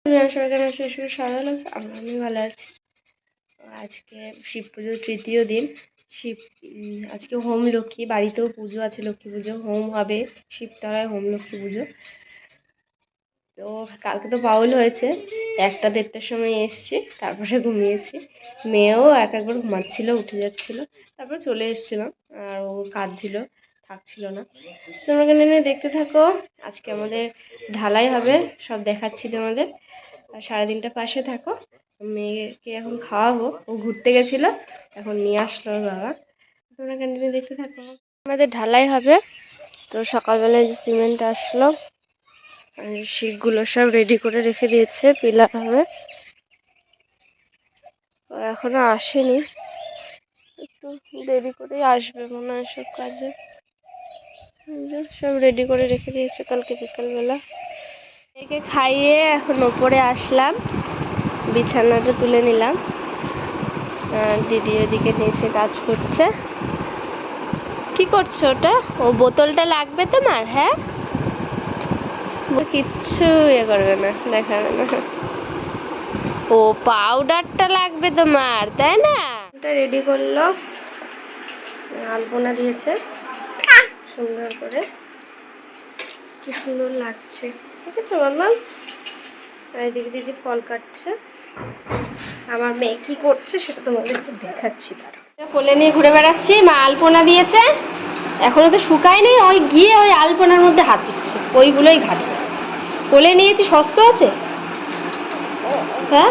সবাই কেমন আছে? সবাই ভালো আছে, আমি ভালো আছি। আজকে শিব পুজোর তৃতীয় দিন। শিব আজকে হোম লক্ষ্মী, বাড়িতেও পুজো আছে, লক্ষ্মী পুজো হোম হবে, শিবতলায় হোম লক্ষ্মী পুজো। তো কালকে তো বাউল হয়েছে, 1টা-1:30টার সময় এসছি, তারপরে ঘুমিয়েছি। মেয়েও একবার ঘুমাচ্ছিল, উঠে যাচ্ছিল, তারপর চলে এসেছিলাম। আর ও কাজ ছিল, থাকছিল না। তোমরা কেন দেখতে থাকো। আজকে আমাদের ঢালাই হবে, সব দেখাচ্ছি তোমাদের। আর সারাদিনটা পাশে থাকো। মেয়েকে এখন খাওয়াবো, ও ঘুরতে গেছিলো, এখন নিয়ে আসলো ওর বাবা। তোমরা কন্টিনিউ দেখতে থাকো। আমাদের ঢালাই হবে, তো সকালবেলায় যে সিমেন্ট আসলো, আর শিকগুলো সব রেডি করে রেখে দিয়েছে, পিলার হবে। তো এখনো আসেনি, একটু দেরি করেই আসবে মনে হয় সব কাজে। সব রেডি করে রেখে দিয়েছে কালকে বিকালবেলা। একে খাইয়ে এখন ওপরে আসলাম, বিছানাটা তুলে নিলাম। দিদি ওদিকে নিচে কাজ করছে। কি করছো ওটা? ও বোতলটা লাগবে তোমার? হ্যাঁ, কিচ্ছু ইয়ে করবে না, দেখাবে না। ও পাউডারটা লাগবে তোমার, তাই না? ওটা রেডি করলো, আলপনা দিয়েছে সুন্দর করে, কি সুন্দর লাগছে, ঠিক আছে মাম্মা? আর এদিকে দিদি ফল কাটছে। আমার মেয়ে কি করছে সেটা তোমাদেরকে দেখাচ্ছি। তারা কোলে নিয়ে ঘুরে বেড়াচ্ছি, মা আলপনা দিয়েছে, এখনো তো শুকায়নি, ওই গিয়ে ওই আলপনার মধ্যে হাত দিচ্ছে, ওইগুলোই ঘাটবে। কোলে নিয়েছি, সস্তা আছে। হ্যাঁ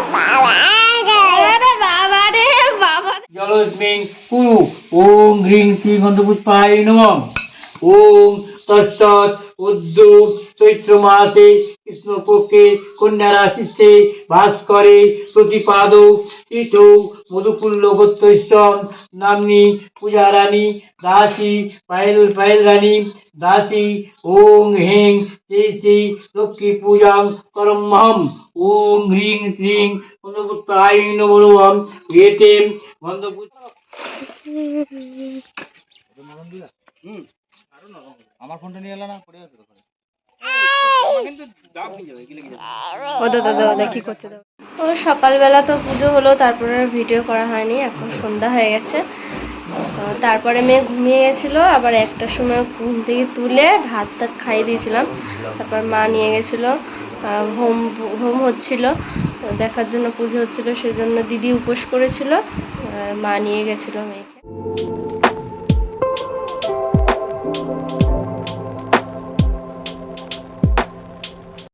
বাবা রে বাবা। জলস্মিং কুরু ওম হ্রিং শ্রীগন্ধপুষ্পায় নমঃ। ওম তৎসৎ উদ্যু চৈত্র মাসে কৃষ্ণপক্ষে কন্যা রাশিস্থে ভাস্করে প্রতিপাদ তীর্থৌ মধুকুল্ল গোত্রৈশ্বর নাম্নী পূজারানী দাসী পায়েল রানী দাসী। ওং হেং শ্রী শ্রী লক্ষ্মী পূজাং করমহম। ওং হ্রিং শ্রীং গন্ধপুষ্পায় নমঃ। এতে আমার ফোনটা নিয়ে এলো না, পড়ে আছে ওখানে। কি করছে? ও সকালবেলা তো পুজো হলো, তারপরে ভিডিও করা হয়নি, এখন সন্ধ্যা হয়ে গেছে। তারপরে মেয়ে ঘুমিয়ে গেছিলো, আবার 1টার সময় ঘুম থেকে তুলে ভাত খাইয়ে দিয়েছিলাম। তারপর মা নিয়ে গেছিলো, হোম হচ্ছিল, দেখার জন্য পুজো হচ্ছিল, সেজন্য দিদি উপোস করেছিল, মা নিয়ে গেছিলো মেয়েকে।